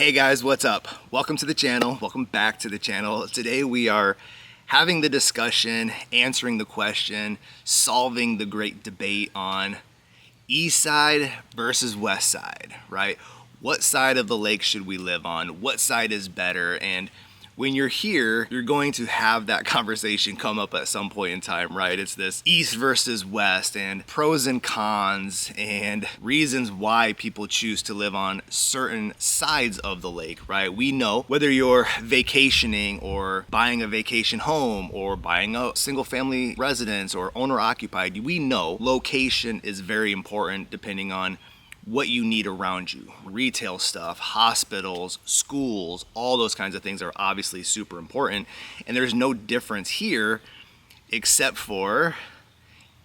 Hey guys, what's up? Welcome to the channel. Welcome back to the channel. Today we are having the discussion, answering the question, solving the great debate on east side versus west side, right? What side of the lake should we live on? What side is better? And when you're here, you're going to have that conversation come up at some point in time, right? It's this east versus west and pros and cons and reasons why people choose to live on certain sides of the lake, right? We know whether you're vacationing or buying a vacation home or buying a single family residence or owner occupied, we know location is very important depending on what you need around you. Retail stuff, hospitals, schools, all those kinds of things are obviously super important. And there's no difference here except for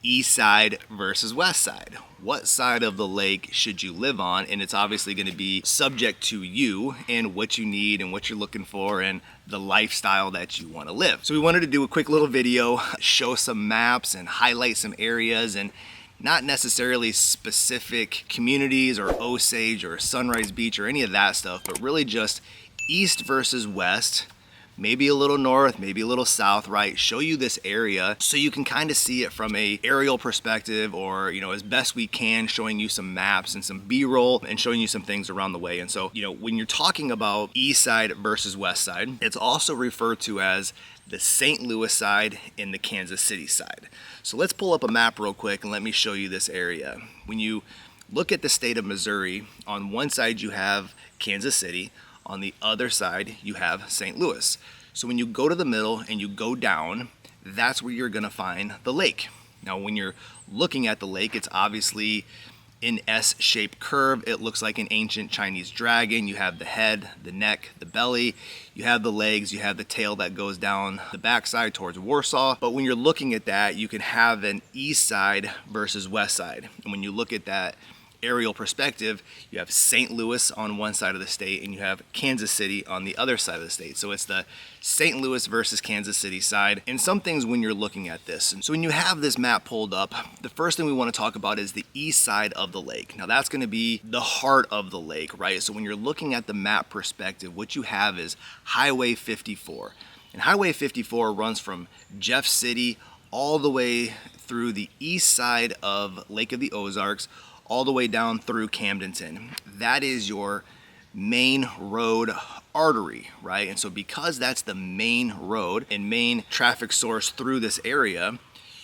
east side versus west side. What side of the lake should you live on? And it's obviously going to be subject to you and what you need and what you're looking for and the lifestyle that you want to live. So we wanted to do a quick little video, show some maps and highlight some areas, and not necessarily specific communities or Osage or Sunrise Beach or any of that stuff, but really just east versus west, maybe a little north, maybe a little south, right? Show you this area so you can kind of see it from a aerial perspective, or, you know, as best we can, showing you some maps and some B-roll and showing you some things around the way. And so, you know, when you're talking about east side versus west side, it's also referred to as the St. Louis side and the Kansas City side. So let's pull up a map real quick and let me show you this area. When you look at the state of Missouri, on one side you have Kansas City, on the other side you have St. Louis. So when you go to the middle and you go down, that's where you're gonna find the lake. Now when you're looking at the lake, it's obviously an S-shaped curve. It looks like an ancient Chinese dragon. You have the head, the neck, the belly, you have the legs, you have the tail that goes down the backside towards Warsaw. But when you're looking at that, you can have an east side versus west side. And when you look at that aerial perspective, you have St. Louis on one side of the state and you have Kansas City on the other side of the state. So it's the St. Louis versus Kansas City side, and some things when you're looking at this. And so when you have this map pulled up, the first thing we want to talk about is the east side of the lake. Now that's going to be the heart of the lake, right? So when you're looking at the map perspective, what you have is Highway 54. And Highway 54 runs from Jeff City all the way through the east side of Lake of the Ozarks, all the way down through Camdenton. That is your main road artery, right? And so because that's the main road and main traffic source through this area,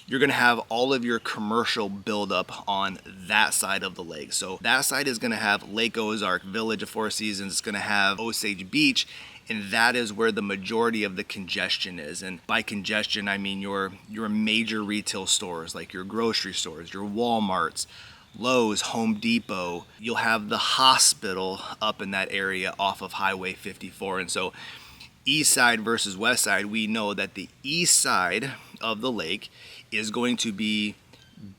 you're gonna have all of your commercial buildup on that side of the lake. So that side is gonna have Lake Ozark, Village of Four Seasons, it's gonna have Osage Beach, and that is where the majority of the congestion is. And by congestion, I mean your major retail stores, like your grocery stores, your Walmarts, Lowe's, Home Depot. You'll have the hospital up in that area off of Highway 54. And so east side versus west side, we know that the east side of the lake is going to be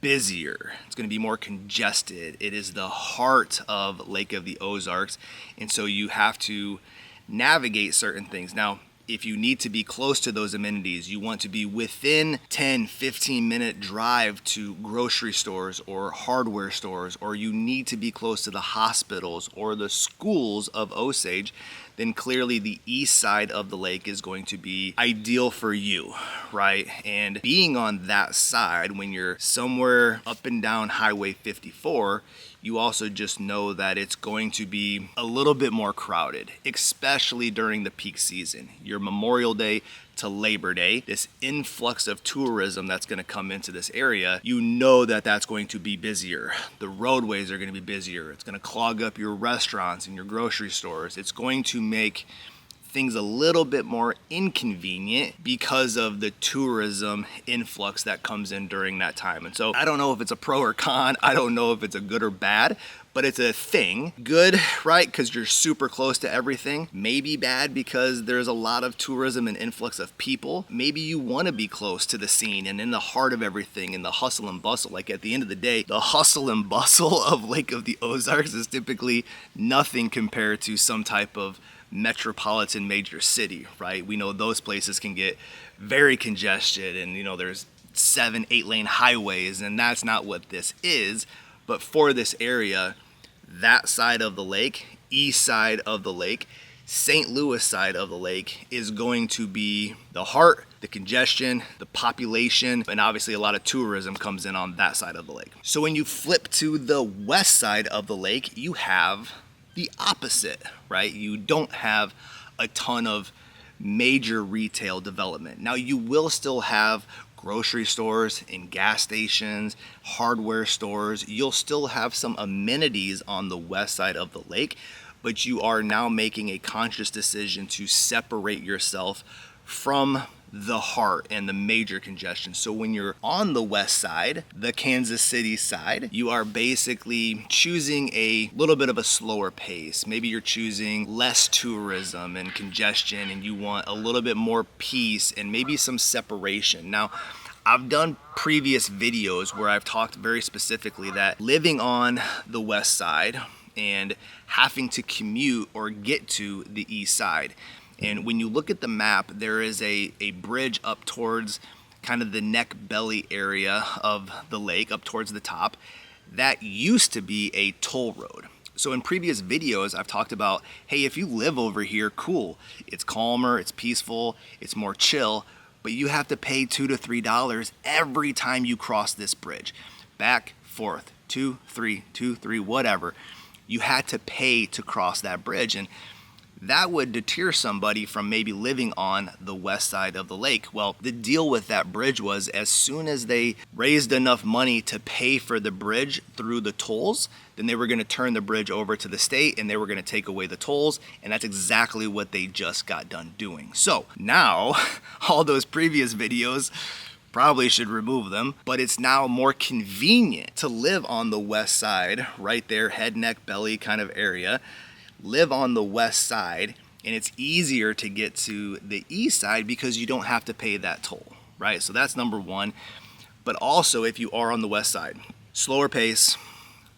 busier. It's going to be more congested. It is the heart of Lake of the Ozarks. And so you have to navigate certain things. Now, if you need to be close to those amenities, you want to be within 10-15 minute drive to grocery stores or hardware stores, or you need to be close to the hospitals or the schools of Osage, then clearly the east side of the lake is going to be ideal for you, right? And being on that side, when you're somewhere up and down Highway 54, you also just know that it's going to be a little bit more crowded, especially during the peak season. Your Memorial Day to Labor Day, this influx of tourism that's going to come into this area, you know that that's going to be busier. The roadways are going to be busier. It's going to clog up your restaurants and your grocery stores. It's going to make things a little bit more inconvenient because of the tourism influx that comes in during that time. And so I don't know if it's a pro or con. I don't know if it's a good or bad, but it's a thing. Good, right? Because you're super close to everything. Maybe bad because there's a lot of tourism and influx of people. Maybe you want to be close to the scene and in the heart of everything and the hustle and bustle. Like at the end of the day, the hustle and bustle of Lake of the Ozarks is typically nothing compared to some type of metropolitan major city, right? We know those places can get very congested and, you know, there's 7-8 lane highways, and that's not what this is. But for this area, that side of the lake, east side of the lake. St. Louis side of the lake is going to be the heart, the congestion, the population, and obviously a lot of tourism comes in on that side of the lake. So when you flip to the west side of the lake, you have the opposite, right? You don't have a ton of major retail development. Now you will still have grocery stores and gas stations, hardware stores. You'll still have some amenities on the west side of the lake, but you are now making a conscious decision to separate yourself from the heart and the major congestion. So when you're on the west side, the Kansas City side, you are basically choosing a little bit of a slower pace. Maybe you're choosing less tourism and congestion, and you want a little bit more peace and maybe some separation. Now, I've done previous videos where I've talked very specifically that living on the west side and having to commute or get to the east side. And when you look at the map, there is a bridge up towards kind of the neck belly area of the lake, up towards the top. That used to be a toll road. So in previous videos, I've talked about, hey, if you live over here, cool. It's calmer, it's peaceful, it's more chill, but you have to pay $2 to $3 every time you cross this bridge. Back, forth, 2, 3, 2, 3, whatever. You had to pay to cross that bridge, and that would deter somebody from maybe living on the west side of the lake. Well, the deal with that bridge was as soon as they raised enough money to pay for the bridge through the tolls, then they were going to turn the bridge over to the state and they were going to take away the tolls, and that's exactly what they just got done doing. So now all those previous videos, probably should remove them, but it's now more convenient to live on the west side, right there, head, neck, belly kind of area. Live on the west side, and it's easier to get to the east side because you don't have to pay that toll, right? So that's number one. But also, if you are on the west side, slower pace,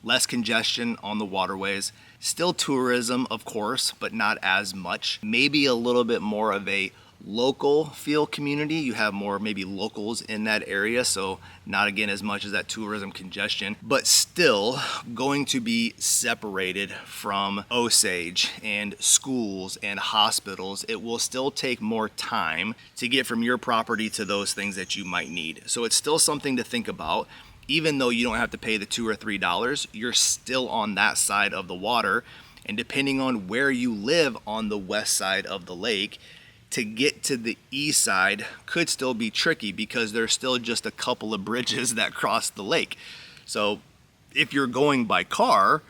less congestion on the waterways, still tourism, of course, but not as much. Maybe a little bit more of a local feel community. You have more maybe locals in that area, so not again as much as that tourism congestion, but still going to be separated from Osage and schools and hospitals. It will still take more time to get from your property to those things that you might need. So it's still something to think about. Even though you don't have to pay the $2 or $3, you're still on that side of the water, and depending on where you live on the west side of the lake, to get to the east side could still be tricky because there's still just a couple of bridges that cross the lake. So if you're going by car,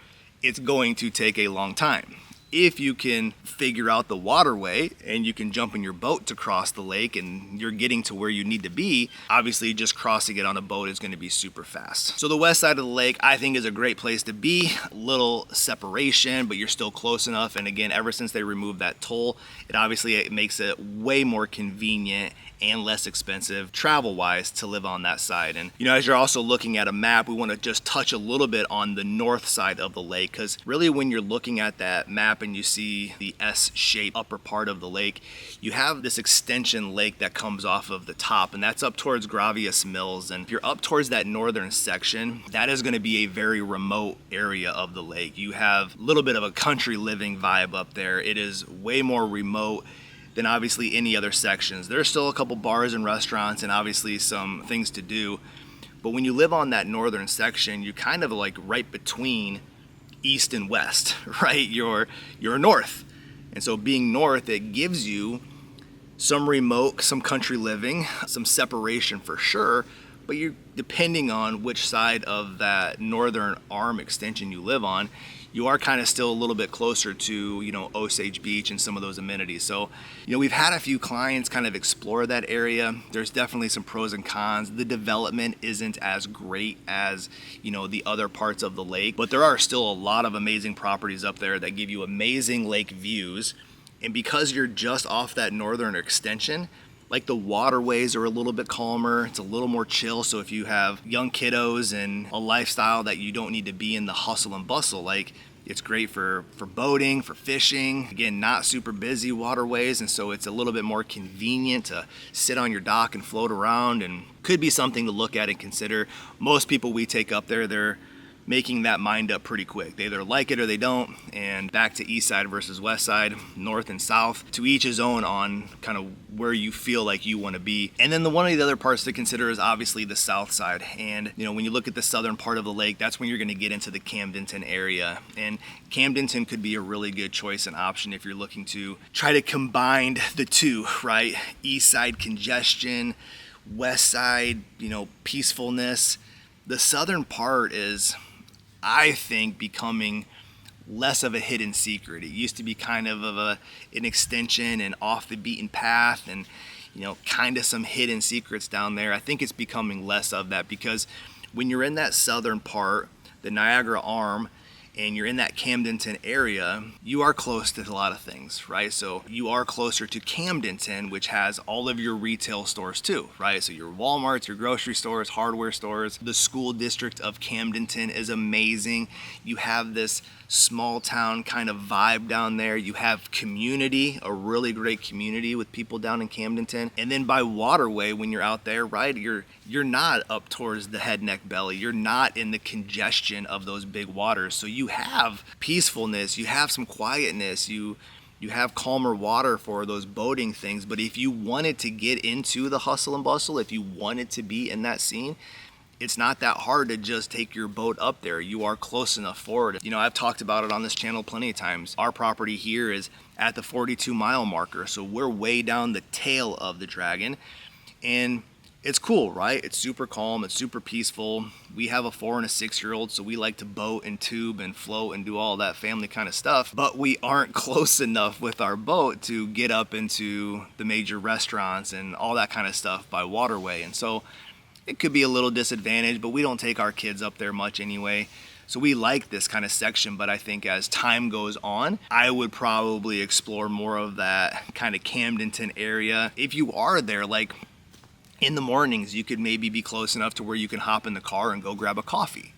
it's going to take a long time. If you can figure out the waterway and you can jump in your boat to cross the lake and you're getting to where you need to be, obviously just crossing it on a boat is going to be super fast. So the west side of the lake, I think, is a great place to be. A little separation, but you're still close enough. And again, ever since they removed that toll, it makes it way more convenient and less expensive travel-wise to live on that side. And as you're also looking at a map, we want to just touch a little bit on the north side of the lake, because really when you're looking at that map and you see the S-shaped upper part of the lake, you have this extension lake that comes off of the top, and that's up towards Gravius Mills. And if you're up towards that northern section, that is going to be a very remote area of the lake. You have a little bit of a country living vibe up there. It is way more remote than obviously any other sections. There's still a couple bars and restaurants and obviously some things to do. But when you live on that northern section, you're kind of like right between east and west, right? You're north. And so being north, it gives you some remote, some country living, some separation for sure, but you're depending on which side of that northern arm extension you live on, you are kind of still a little bit closer to, Osage Beach and some of those amenities. So, we've had a few clients kind of explore that area. There's definitely some pros and cons. The development isn't as great as, the other parts of the lake, but there are still a lot of amazing properties up there that give you amazing lake views. And because you're just off that northern extension, like the waterways are a little bit calmer, it's a little more chill. So if you have young kiddos and a lifestyle that you don't need to be in the hustle and bustle, it's great for boating, for fishing. Again, not super busy waterways, and so it's a little bit more convenient to sit on your dock and float around, and could be something to look at and consider. Most people we take up there, they're making that mind up pretty quick. They either like it or they don't. And back to east side versus west side, north and south, to each his own on kind of where you feel like you want to be. And then one of the other parts to consider is obviously the south side. And when you look at the southern part of the lake, that's when you're going to get into the Camdenton area. And Camdenton could be a really good choice and option if you're looking to try to combine the two, right? East side congestion, west side, peacefulness. The southern part is, I think, becoming less of a hidden secret. It used to be kind of an extension and off the beaten path, and kind of some hidden secrets down there. I think it's becoming less of that, because when you're in that southern part, the Niagara Arm, and you're in that Camdenton area, you are close to a lot of things, right? So you are closer to Camdenton, which has all of your retail stores too, right? So your Walmarts, your grocery stores, hardware stores. The school district of Camdenton is amazing. You have this small town kind of vibe down there. You have community, a really great community with people down in Camdenton. And then by waterway, when you're out there, right, you're not up towards the head, neck, belly. You're not in the congestion of those big waters. So you have peacefulness, you have some quietness, you have calmer water for those boating things. But if you wanted to get into the hustle and bustle, if you wanted to be in that scene, it's not that hard to just take your boat up there. You are close enough for it. I've talked about it on this channel plenty of times. Our property here is at the 42-mile marker, so we're way down the tail of the Dragon, and it's cool, right? It's super calm, it's super peaceful. We have a 4 and a 6-year-old, so we like to boat and tube and float and do all that family kind of stuff, but we aren't close enough with our boat to get up into the major restaurants and all that kind of stuff by waterway. And so it could be a little disadvantage, but we don't take our kids up there much anyway. So we like this kind of section, but I think as time goes on, I would probably explore more of that kind of Camdenton area. If you are there, like in the mornings, you could maybe be close enough to where you can hop in the car and go grab a coffee.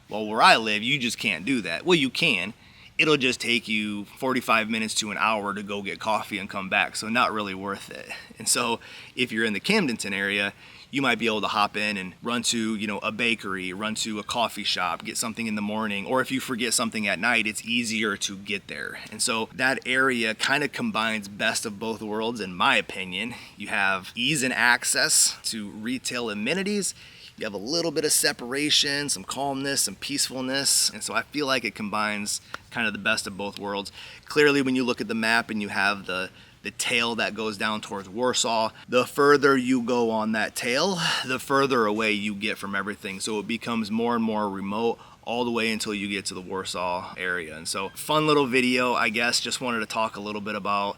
Well, where I live, you just can't do that. Well, you can. It'll just take you 45 minutes to an hour to go get coffee and come back, so not really worth it. And so if you're in the Camdenton area, you might be able to hop in and run to, a bakery, run to a coffee shop, get something in the morning, or if you forget something at night, it's easier to get there. And so that area kind of combines best of both worlds, in my opinion. You have ease and access to retail amenities. You have a little bit of separation, some calmness, some peacefulness. And so I feel like it combines kind of the best of both worlds. Clearly, when you look at the map and you have the tail that goes down towards Warsaw, the further you go on that tail, the further away you get from everything. So it becomes more and more remote all the way until you get to the Warsaw area. And so fun little video, I guess. Just wanted to talk a little bit about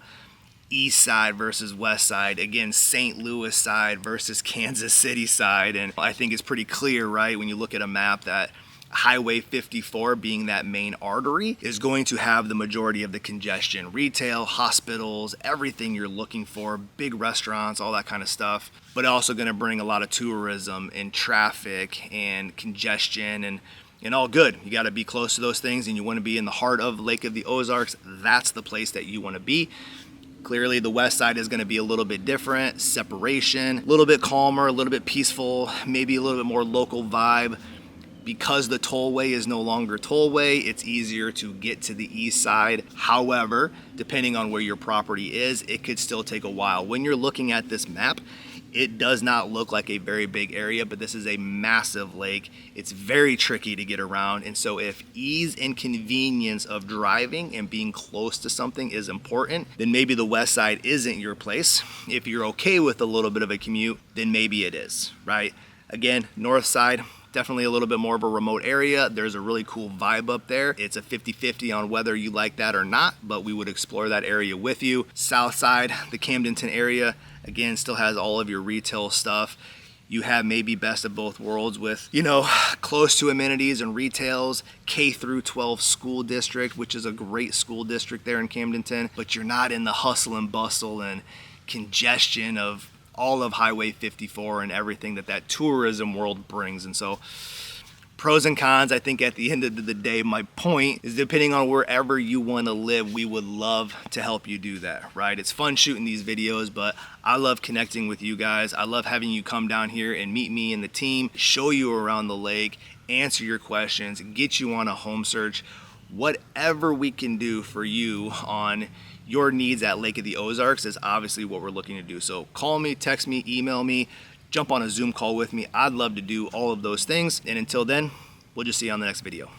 east side versus west side. Again, St. Louis side versus Kansas City side. And I think it's pretty clear, right, when you look at a map, that Highway 54, being that main artery, is going to have the majority of the congestion. Retail, hospitals, everything you're looking for, big restaurants, all that kind of stuff. But also going to bring a lot of tourism and traffic and congestion and all good. You got to be close to those things, and you want to be in the heart of Lake of the Ozarks. That's the place that you want to be. Clearly, the west side is going to be a little bit different. Separation, a little bit calmer, a little bit peaceful, maybe a little bit more local vibe. Because the tollway is no longer tollway, it's easier to get to the east side. However, depending on where your property is, it could still take a while. When you're looking at this map, it does not look like a very big area, but this is a massive lake. It's very tricky to get around. And so if ease and convenience of driving and being close to something is important, then maybe the west side isn't your place. If you're okay with a little bit of a commute, then maybe it is, right? Again, north side, definitely a little bit more of a remote area. There's a really cool vibe up there. It's a 50-50 on whether you like that or not, but we would explore that area with you. South side, the Camdenton area, again, still has all of your retail stuff. You have maybe best of both worlds with, close to amenities and retails, K through 12 school district, which is a great school district there in Camdenton, but you're not in the hustle and bustle and congestion of all of Highway 54 and everything that tourism world brings. And so Pros and cons, I think at the end of the day, my point is depending on wherever you want to live, we would love to help you do that, right? It's fun shooting these videos, but I love connecting with you guys. I love having you come down here and meet me and the team, show you around the lake, answer your questions, get you on a home search. Whatever we can do for you on your needs at Lake of the Ozarks is obviously what we're looking to do. So call me, text me, email me, jump on a Zoom call with me. I'd love to do all of those things. And until then, we'll just see you on the next video.